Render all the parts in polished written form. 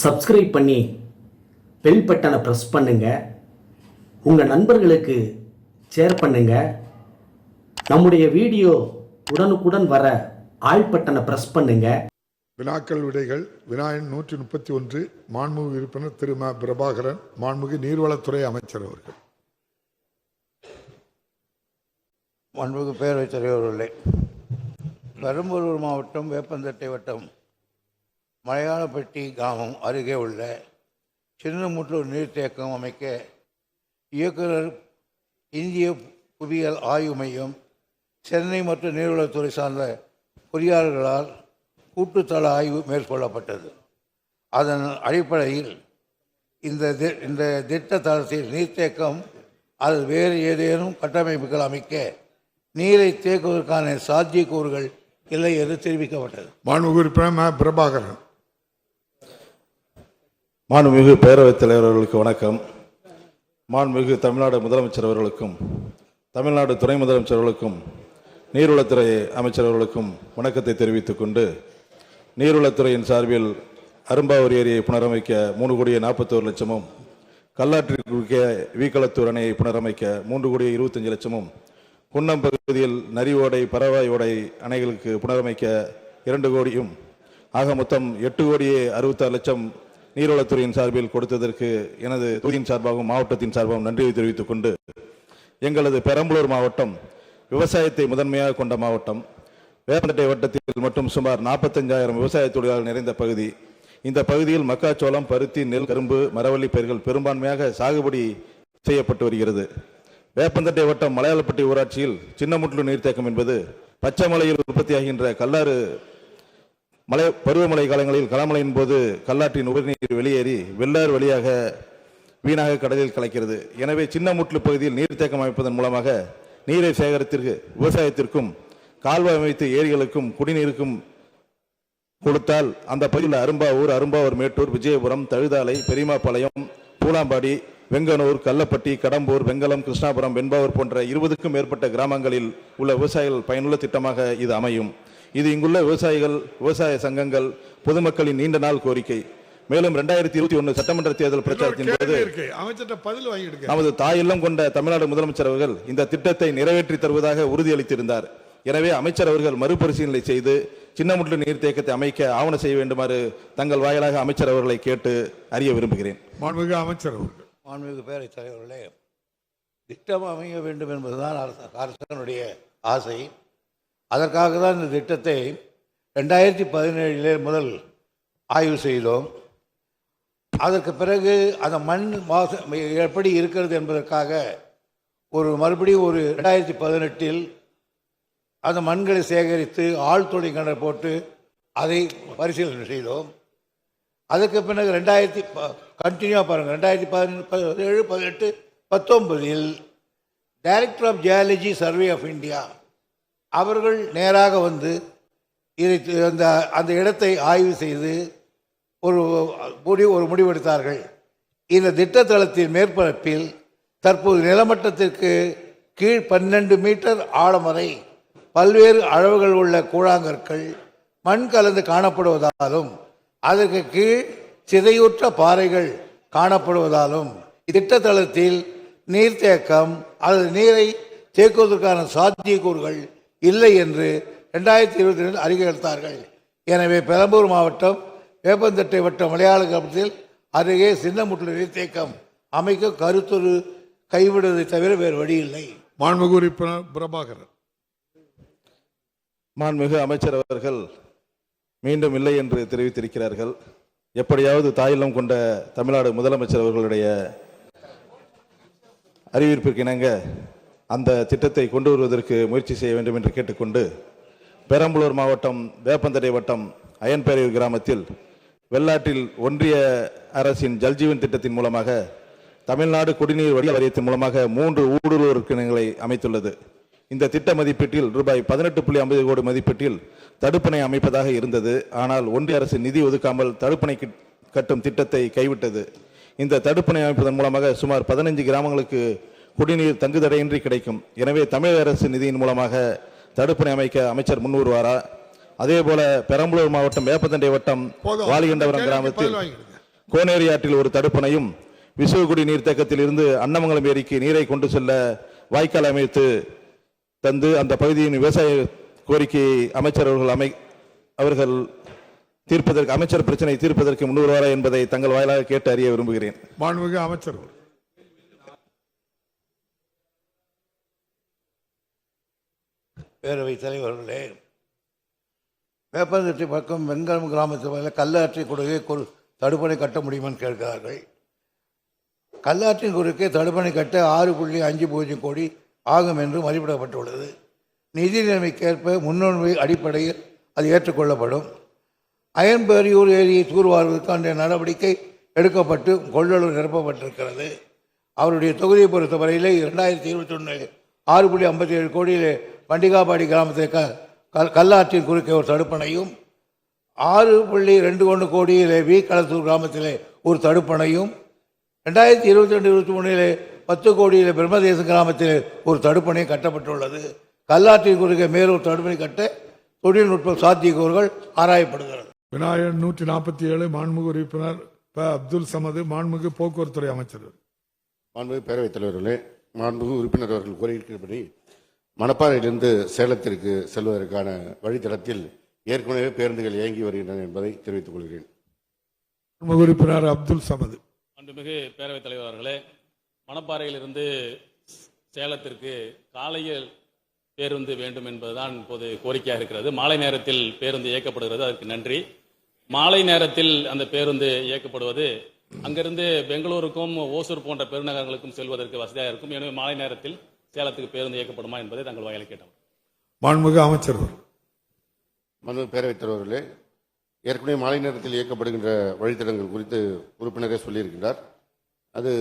Subscribe பண்ணி bell பட்டனை press பண்ணுங்கள். உங்கள் நண்பர்களுக்கு ஷேர் பண்ணுங்கள். நம்முடைய வீடியோ உடனுக்குடன் வர ஆல் பட்டனை ப்ரெஸ் பண்ணுங்கள். வினாக்கள் விடைகள். வினாயன் 131. மாண்புமிகு உறுப்பினர் திரு ம. பிரபாகரன், மாண்புமிகு நீர்வளத்துறை அமைச்சர் அவர்கள். மாண்புமிகு பேரவைத் தலைவர் அவர்களே, பெரம்பலூர் மாவட்டம் வேப்பந்தட்டை வட்டம் மலையாளப்பட்டி கிராமம் அருகே உள்ள சின்னமுற்றூர் நீர்த்தேக்கம் அமைக்க இயக்குனர், இந்திய புவியியல் ஆய்வு மையம், சென்னை மற்றும் நீர்வளத்துறை சார்ந்த பொறியாளர்களால் கூட்டுத்தள ஆய்வு மேற்கொள்ளப்பட்டது. அதன் அடிப்படையில் இந்த திட்ட தளத்தில் நீர்த்தேக்கம் அல்லது வேறு ஏதேனும் கட்டமைப்புகள் அமைக்க நீரை தேக்குவதற்கான சாத்தியக்கூறுகள் இல்லை என்று தெரிவிக்கப்பட்டது. மாண்புமிகு உறுப்பினர் ம. பிரபாகரன். மாண்புமிகு பேரவைத் தலைவர் அவர்களுக்கு வணக்கம். மாண்புமிகு தமிழ்நாடு முதலமைச்சர் அவர்களுக்கும், தமிழ்நாடு துணை முதலமைச்சர் அவர்களுக்கும், நீர்வளத்துறை அமைச்சர் அவர்களுக்கும் வணக்கத்தை தெரிவித்துக் கொண்டு, நீர்வளத்துறையின் சார்பில் அரும்பாவூர் ஏரியை புனரமைக்க 3,41,00,000, கல்லாற்றிற்கு குறுக்கே வீக்களத்தூர் அணையை புனரமைக்க 3,25,00,000, குன்னம் பகுதியில் நரியோடை, பறவாய் ஓடை அணைகளுக்கு புனரமைக்க 2 கோடியும் ஆக மொத்தம் 8,66,00,000 நீர்வளத்துறையின் சார்பில் கொடுத்ததற்கு எனது தொகுதியின் சார்பாகவும் மாவட்டத்தின் சார்பாகவும் நன்றியை தெரிவித்துக் கொண்டு, எங்களது பெரம்பலூர் மாவட்டம் விவசாயத்தை முதன்மையாக கொண்ட மாவட்டம். வேப்பந்தட்டை வட்டத்தில் மட்டும் சுமார் 45,000 விவசாய தொழிலாளர்கள் நிறைந்த பகுதி. இந்த பகுதியில் மக்காச்சோளம், பருத்தி, நெல், கரும்பு, மரவள்ளி பயிர்கள் பெரும்பான்மையாக சாகுபடி செய்யப்பட்டு வருகிறது. வேப்பந்தட்டை வட்டம் மலையாளப்பட்டி ஊராட்சியில் சின்னமுற்றூர் நீர்த்தேக்கம் என்பது பச்சை மலையில் உற்பத்தியாகின்ற கல்லாறு பருவமழை காலங்களில் களமழையின் போது கல்லாற்றின் உபரிநீர் வெளியேறி வெள்ளாறு வழியாக வீணாக கடலில் கலக்கிறது. எனவே சின்னமுற்று பகுதியில் நீர்த்தேக்கம் அமைப்பதன் மூலமாக நீரை சேகரித்திற்கு விவசாயத்திற்கும் கால்வாய் அமைத்து ஏரிகளுக்கும் குடிநீருக்கும் கொடுத்தால் அந்த பகுதியில் அரும்பாவூர், மேட்டூர், விஜயபுரம், தழுதாலை, பெரியமாபாளையம், பூலாம்பாடி, வெங்கனூர், கல்லப்பட்டி, கடம்பூர், வெங்கலம், கிருஷ்ணாபுரம், வெண்பாவூர் போன்ற 20க்கும் மேற்பட்ட கிராமங்களில் உள்ள விவசாயிகள் பயனுள்ள திட்டமாக இது அமையும். இது இங்குள்ள விவசாயிகள், விவசாய சங்கங்கள், பொதுமக்களின் நீண்ட நாள் கோரிக்கை. மேலும் 2021 சட்டமன்ற தேர்தல் பிரச்சாரத்தின் போது நமது தாயெல்லாம் கொண்ட தமிழ்நாடு முதலமைச்சர் அவர்கள் இந்த திட்டத்தை நிறைவேற்றி தருவதாக உறுதியளித்திருந்தார். எனவே அமைச்சர் அவர்கள் மறுபரிசீலனை செய்து சின்னமுற்றூர் நீர்த்தேக்கத்தை அமைக்க ஆவண செய்ய வேண்டுமாறு தங்கள் வாயிலாக அமைச்சர் அவர்களை கேட்டு அறிய விரும்புகிறேன். மாண்புமிகு அமைச்சர் அவர்கள். மாண்புமிகு பேரவைத் தலைவர்களே, திட்டம் அமைய வேண்டும் என்பதுதான் அரசனுடைய ஆசை. அதற்காக தான் இந்த திட்டத்தை 2017 முதல் ஆய்வு செய்தோம். அதற்கு பிறகு அந்த மண் வாசம் எப்படி இருக்கிறது என்பதற்காக மறுபடியும் 2018 அந்த மண்களை சேகரித்து ஆழ்துளை கிணறு போட்டு அதை பரிசீலனை செய்தோம். அதுக்கு பிறகு 2017, 18, 19 director of geology survey of India அவர்கள் நேராக வந்து இதை அந்த இடத்தை ஆய்வு செய்து ஒரு முடிவெடுத்தார்கள். இந்த திட்டத்தளத்தின் மேற்பரப்பில் தற்போது நிலமட்டத்திற்கு கீழ் 12 மீட்டர் ஆழம் வரை பல்வேறு அளவுகள் உள்ள கூழாங்கற்கள் மண் கலந்து காணப்படுவதாலும் அதற்கு கீழ் சிதையுற்ற பாறைகள் காணப்படுவதாலும் திட்டத்தளத்தில் நீர்த்தேக்கம் அல்லது நீரை தேக்குவதற்கான சாத்தியக்கூறுகள் இல்லை என்று 2022 அறிக்கையளித்தார்கள். எனவே பெரம்பலூர் மாவட்டம் வேப்பந்தட்டை வட்டம் மலையாள கிராமத்தில் அருகே சின்னமுற்றூர் நீர்த்தேக்கம் அமைக்க கருத்துரு கைவிடுவதை தவிர வேறு வழி இல்லை. மாண்புமிகு உறுப்பினர் பிரபாகரன். மாண்புமிகு அமைச்சர் அவர்கள் மீண்டும் இல்லை என்று தெரிவித்திருக்கிறார்கள். எப்படியாவது தாயில்லம் கொண்ட தமிழ்நாடு முதலமைச்சர் அவர்களுடைய அறிவிப்பிற்கு இணங்க அந்த திட்டத்தை கொண்டு வருவதற்கு முயற்சி செய்ய வேண்டும் என்று கேட்டுக்கொண்டு, பெரம்பலூர் மாவட்டம் வேப்பந்தட்டை வட்டம் அயன்பேரூர் கிராமத்தில் வெள்ளாற்றில் ஒன்றிய அரசின் ஜல்ஜீவன் திட்டத்தின் மூலமாக தமிழ்நாடு குடிநீர் வடிகால் வாரியத்தின் மூலமாக 3 ஊடுருவல் கிணறுகளை அமைத்துள்ளது. இந்த திட்ட மதிப்பீட்டில் ரூபாய் 18.50 கோடி மதிப்பீட்டில் தடுப்பணை அமைப்பதாக இருந்தது. ஆனால் ஒன்றிய அரசு நிதி ஒதுக்காமல் தடுப்பணை கட்டும் திட்டத்தை கைவிட்டது. இந்த தடுப்பணை அமைப்பதன் மூலமாக சுமார் 15 கிராமங்களுக்கு குடிநீர் தங்குதடையின்றி கிடைக்கும். எனவே தமிழக அரசு நிதியின் மூலமாக தடுப்பணை அமைக்க அமைச்சர் முன்வருவாரா? அதே போல பெரம்பலூர் மாவட்டம் வேப்பந்தட்டை வட்டம் வாலிகண்டபுரம் கிராமத்தில் கோனேரி ஆற்றில் ஒரு தடுப்பணையும் விசுவகுடி நீர்த்தேக்கத்தில் இருந்து அன்னமங்கலம் ஏரிக்கு நீரை கொண்டு செல்ல வாய்க்கால் அமைத்து தந்து அந்த பகுதியின் விவசாய கோரிக்கையை அமைச்சர் அவர்கள் தீர்ப்பதற்கு அமைச்சர் பிரச்சனை தீர்ப்பதற்கு முன்வருவாரா என்பதை தங்கள் வாயிலாக கேட்டு அறிய விரும்புகிறேன். மாண்புமிகு அமைச்சர் அவர்கள். பேரவைத் தலைவர்களே, வேப்பந்தட்டி பக்கம் வெண்கலம் கிராமத்தில் கல்லாற்றை குறுக்கே ஒரு தடுப்பணை கட்ட முடியுமான்னு கேட்கிறார்கள். கல்லாற்றின் குறுக்கே தடுப்பணை கட்ட 6.50 கோடி ஆகும் என்று மதிப்பிடப்பட்டுள்ளது. நிதி நிலைமைக்கேற்ப முன்னுரிமை அடிப்படையில் அது ஏற்றுக்கொள்ளப்படும். அயன்பேரியூர் ஏரியை தூர்வாருவதற்கான நடவடிக்கை எடுக்கப்பட்டு கொள்ளளவு நிரப்பப்பட்டிருக்கிறது. அவருடைய தொகுதியை பொறுத்தவரையிலே 2021 6.57 கோடியிலே பண்டிகாபாடி கிராமத்தில் கல்லாற்றின் குறுக்கே ஒரு தடுப்பணையும் 6.21 கோடியிலே களத்தூர் கிராமத்திலே ஒரு தடுப்பணையும் 2022-23 10 கோடியிலே பிரம்மதேச கிராமத்தில் ஒரு தடுப்பணையும் கட்டப்பட்டுள்ளது. கல்லாற்றின் குறுக்கே மேலொரு தடுப்பணை கட்ட தொழில்நுட்ப சாத்தியக்கூறுகள் ஆராயப்படுகிறது. விநாயகன் 147 மாண்புமிகு உறுப்பினர் ப. அப்துல் சமது மாண்புமிகு போக்குவரத்துறை அமைச்சர். மாண்புமிகு பேரவைத் தலைவர்களே, மாண்புமிகு உறுப்பினர் அவர்கள் கோரியிருக்கிறபடி மணப்பாறையிலிருந்து சேலத்திற்கு செல்வதற்கான வழித்தடத்தில் ஏற்கனவே பேருந்துகள் இயங்கி வருகின்றன என்பதை தெரிவித்துக் கொள்கிறேன். மாண்புமிகு உறுப்பினர் அப்துல் சமது. மாண்புமிகு பேரவைத் தலைவர் அவர்களே, மணப்பாறையிலிருந்து சேலத்திற்கு காலையில் பேருந்து வேண்டும் என்பதுதான் இப்போது கோரிக்கையாக இருக்கிறது. மாலை நேரத்தில் பேருந்து இயக்கப்படுகிறது, அதற்கு நன்றி. மாலை நேரத்தில் அந்த பேருந்து இயக்கப்படுவது அங்கிருந்து பெங்களூருக்கும் ஓசூர் போன்ற பெருநகரங்களுக்கும் செல்வதற்கு வசதியாக இருக்கும். எனவே மாலை நேரத்தில் சேலத்துக்கு பேருந்து இயக்கப்படுமா என்பதை தங்கள் வாயிலை கேட்டோம். மாண்புமிகு அமைச்சர். மாண்புமிகு பேரவைத் தலைவர்களே, ஏற்கனவே மாலை நேரத்தில் இயக்கப்படுகின்ற வழித்தடங்கள் குறித்து உறுப்பினரே சொல்லியிருக்கின்றார். அது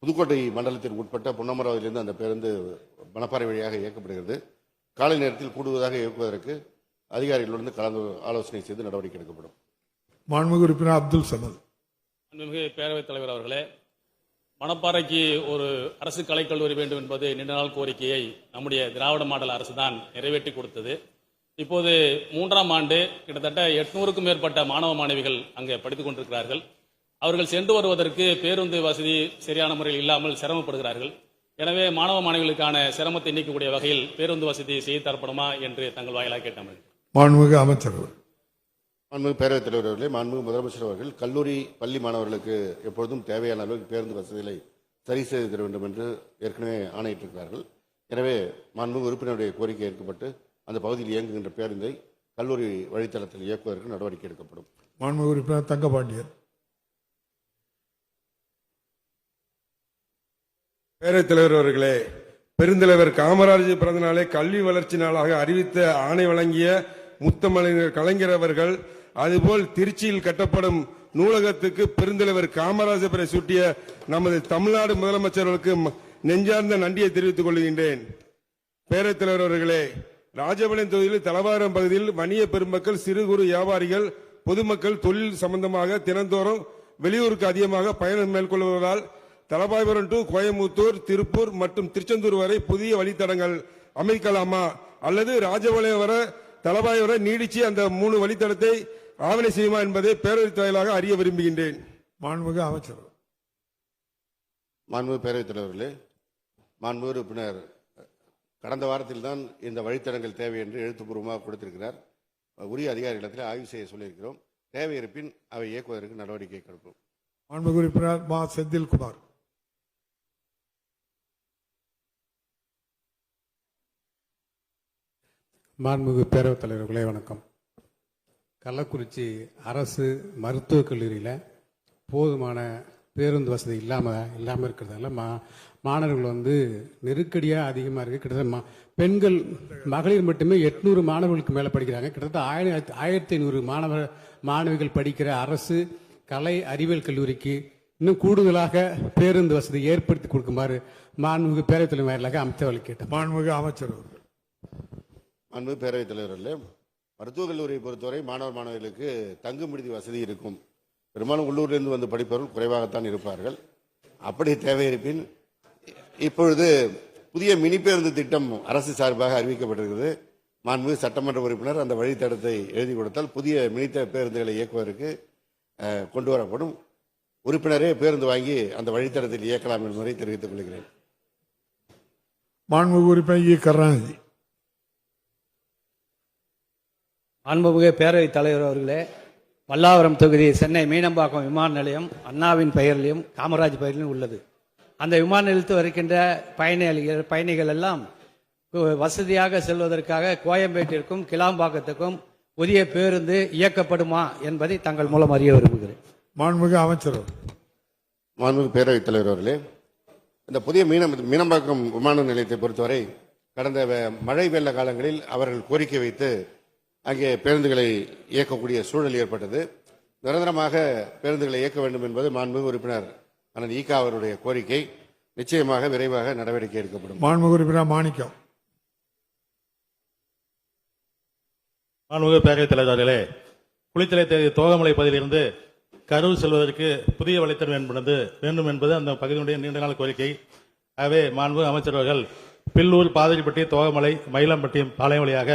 புதுக்கோட்டை மண்டலத்திற்கு உட்பட்ட பொன்னமராவதியிலிருந்து அந்த பேருந்து மணப்பாறை வழியாக இயக்கப்படுகிறது. காலை நேரத்தில் கூடுவதாக இயக்குவதற்கு அதிகாரிகளுடன் கலந்து ஆலோசனை செய்து நடவடிக்கை எடுக்கப்படும். மாண்புமிகு உறுப்பினர் அப்துல் சமது. மாண்புமிகு பேரவைத் தலைவர் அவர்களே, மணப்பாறைக்கு ஒரு அரசு கலைக்கல்லூரி வேண்டும் என்பது நீண்ட நாள் கோரிக்கையை நம்முடைய திராவிட மாடல் அரசு தான் நிறைவேற்றி கொடுத்தது. இப்போது 3ஆம் ஆண்டு கிட்டத்தட்ட 800க்கும் மேற்பட்ட மாணவ மாணவிகள் அங்கே படித்துக் கொண்டிருக்கிறார்கள். அவர்கள் சென்று வருவதற்கு பேருந்து வசதி சரியான முறையில் இல்லாமல் சிரமப்படுகிறார்கள். எனவே மாணவ மாணவிகளுக்கான சிரமத்தை நீக்கக்கூடிய வகையில் பேருந்து வசதி செய்து தரப்படுமா என்று தங்கள் வாயிலாக கேட்டோம். மாண்புமிகு அமைச்சர். மாண்புமிகு பேரவைத் தலைவர் அவர்களே, மாண்புமிகு முதலமைச்சர் அவர்கள் கல்லூரி பள்ளி மாணவர்களுக்கு எப்பொழுதும் தேவையான அளவுக்கு பேருந்து வசதிகளை சரி செய்து தர வேண்டும் என்று ஏற்கனவே ஆணையிட்டிருக்கிறார்கள். எனவே மாண்புமிகு உறுப்பினருடைய கோரிக்கை ஏற்கப்பட்டு அந்த பகுதியில் இயங்குகின்ற பேருந்தை கல்லூரி வழித்தடத்தில் இயக்குவதற்கு நடவடிக்கை எடுக்கப்படும். மாண்புமிகு உறுப்பினர் தங்கபாண்டியன். பேரவைத் தலைவர் அவர்களே, பெருந்தலைவர் காமராஜர் பிறந்த நாளை கல்வி வளர்ச்சி நாளாக அறிவித்த ஆணை வழங்கிய முத்தமிழர் கலைஞர் அவர்கள், அதுபோல் திருச்சியில் கட்டப்படும் நூலகத்துக்கு பெருந்தலைவர் காமராஜர் பெயரை சூட்டிய நமது தமிழ்நாடு முதலமைச்சர்களுக்கு நெஞ்சார்ந்த நன்றியை தெரிவித்துக் கொள்கின்றேன். பேரவைத் தலைவர் அவர்களே, ராஜபாளையம் தொகுதியில் தலவாரம் பகுதியில் வணிக பெருமக்கள், சிறு குறு வியாபாரிகள், பொதுமக்கள் தொழில் சம்பந்தமாக தினந்தோறும் வெளியூருக்கு அதிகமாக பயணம் மேற்கொள்வதால் தலவாய்புரம் டு கோயம்புத்தூர், திருப்பூர் மற்றும் திருச்செந்தூர் வரை புதிய வழித்தடங்கள் அமைக்கலாமா அல்லது ராஜபாளையம் வர தலவாய் வரை நீடிச்சு அந்த 3 வழித்தடத்தை ஆவணை செய்யுமா என்பதை பேரவைத் தலைவராக அறிய விரும்புகின்றேன். மாண்புமிகு அமைச்சர். மாண்புமிகு பேரவைத் தலைவர்களே, மாண்புமிகு உறுப்பினர் கடந்த வாரத்தில் தான் இந்த வழித்தடங்கள் தேவை என்று எழுத்துப்பூர்வமாக கொடுத்திருக்கிறார். உரிய அதிகாரிகளிடத்தில் ஆய்வு செய்ய சொல்லியிருக்கிறோம். தேவை இருப்பின் அவை இயக்குவதற்கு நடவடிக்கை எடுப்போம். மாண்புமிகு உறுப்பினர் மா. செந்தில்குமார். மாண்புமிகு பேரவைத் தலைவர்களே வணக்கம். கள்ளக்குறிச்சி அரசு மருத்துவக் கல்லூரியில் போதுமான பேருந்து வசதி இல்லாமல் இருக்கிறதால மாணவர்கள் நெருக்கடியாக அதிகமாக இருக்குது. கிட்டத்தட்ட பெண்கள் மகளிர் மட்டுமே 800 மாணவர்களுக்கு மேலே படிக்கிறாங்க. கிட்டத்தட்ட 1500 மாணவிகள் படிக்கிற அரசு கலை அறிவியல் கல்லூரிக்கு இன்னும் கூடுதலாக பேருந்து வசதி ஏற்படுத்தி கொடுக்குமாறு மாண்புமிகு பேரவைத் தலைவர் வாயிலாக அமைச்சர்கள் கேட்டேன். மாண்புமிகு அமைச்சர். மாண்புமிகு பேரவைத் தலைவர்களே, மருத்துவக் கல்லூரியை பொறுத்தவரை மாணவர்களுக்கு தங்கும் விடுதி வசதி இருக்கும். பெரும்பாலும் உள்ளூரிலிருந்து வந்து படிப்பவர்கள் குறைவாகத்தான் இருப்பார்கள். அப்படி தேவை இருப்பின் இப்பொழுது புதிய மினி பேருந்து திட்டம் அரசு சார்பாக அறிவிக்கப்பட்டிருக்கிறது. மாண்புமிகு சட்டமன்ற உறுப்பினர் அந்த வழித்தடத்தை எழுதி கொடுத்தால் புதிய மினி பேருந்துகளை இயக்குவதற்கு கொண்டு வரப்படும். உறுப்பினரே பேருந்து வாங்கி அந்த வழித்தடத்தில் இயக்கலாம் என்பதை தெரிவித்துக் கொள்கிறேன். மாண்புமிகு உறுப்பினர் இ. கருணாநிதி. மாண்புமிகு பேரவைத் தலைவர் அவர்களே, பல்லாவரம் தொகுதி சென்னை மீனம்பாக்கம் விமான நிலையம் அண்ணாவின் பெயரிலும் காமராஜ் பெயரிலும் உள்ளது. அந்த விமான நிலையத்தில் வருகின்ற பயணிகள் எல்லாம் வசதியாக செல்வதற்காக கோயம்பேட்டிற்கும் கிளாம்பாக்கத்துக்கும் புதிய பேருந்து இயக்கப்படுமா என்பதை தங்கள் மூலம் அறிய விரும்புகிறேன். மாண்புமிகு அமைச்சர். மாண்புமிகு பேரவைத் தலைவர் அவர்களே, இந்த புதிய மீனம்பாக்கம் விமான நிலையத்தை பொறுத்தவரை கடந்த மழை வெள்ள காலங்களில் அவர்கள் கோரிக்கை வைத்து அங்கே பேருந்துகளை இயக்கக்கூடிய சூழல் ஏற்பட்டது. நிரந்தரமாக பேருந்துகளை இயக்க வேண்டும் என்பது மாண்புமிகு உறுப்பினர் அண்ணன் ஈகா அவருடைய கோரிக்கை. நிச்சயமாக விரைவாக நடவடிக்கை எடுக்கப்படும். மாண்புமிகு உறுப்பினர் மாணிக்கம். மாண்புமிகு பேரவைத் தலைவர் அவர்களே, குளித்தலை தோகமலை பகுதியிலிருந்து கரூர் செல்வதற்கு புதிய வழித்தடம் வேண்டும் என்பது அந்த பகுதியினுடைய நீண்ட நாள் கோரிக்கை. ஆகவே மாண்புமிகு அமைச்சர் அவர்கள் பில்லூர், பாதிரிப்பட்டி, தோகமலை, மயிலம்பட்டி பாளையம் வழியாக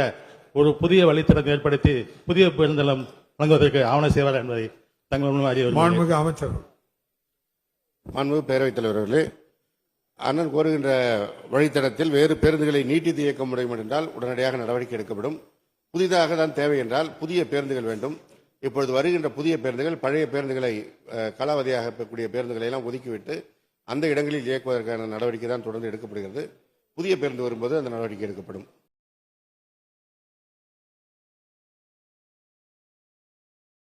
ஒரு புதிய வழித்தடம் ஏற்படுத்தி புதிய பேருந்தளம் வழங்குவதற்கு ஆவணம் செய்வார் என்பதை தங்கள் மூலம் அறிய மாண்புமிகு அமைச்சர். மாண்புமிகு பேரவைத் தலைவர் அவர்களே, அண்ணன் கோருகின்ற வழித்தடத்தில் வேறு பேருந்துகளை நீட்டித்து இயக்க முடியும் என்றால் உடனடியாக நடவடிக்கை எடுக்கப்படும். புதிதாக தான் தேவை என்றால் புதிய பேருந்துகள் வேண்டும். இப்பொழுது வருகின்ற புதிய பேருந்துகள் பழைய பேருந்துகளை காலாவதியாக இருக்கக்கூடிய பேருந்துகளை எல்லாம் ஒதுக்கிவிட்டு அந்த இடங்களில் இயக்குவதற்கான நடவடிக்கை தான் தொடர்ந்து எடுக்கப்படுகிறது. புதிய பேருந்து வரும்போது அந்த நடவடிக்கை எடுக்கப்படும்.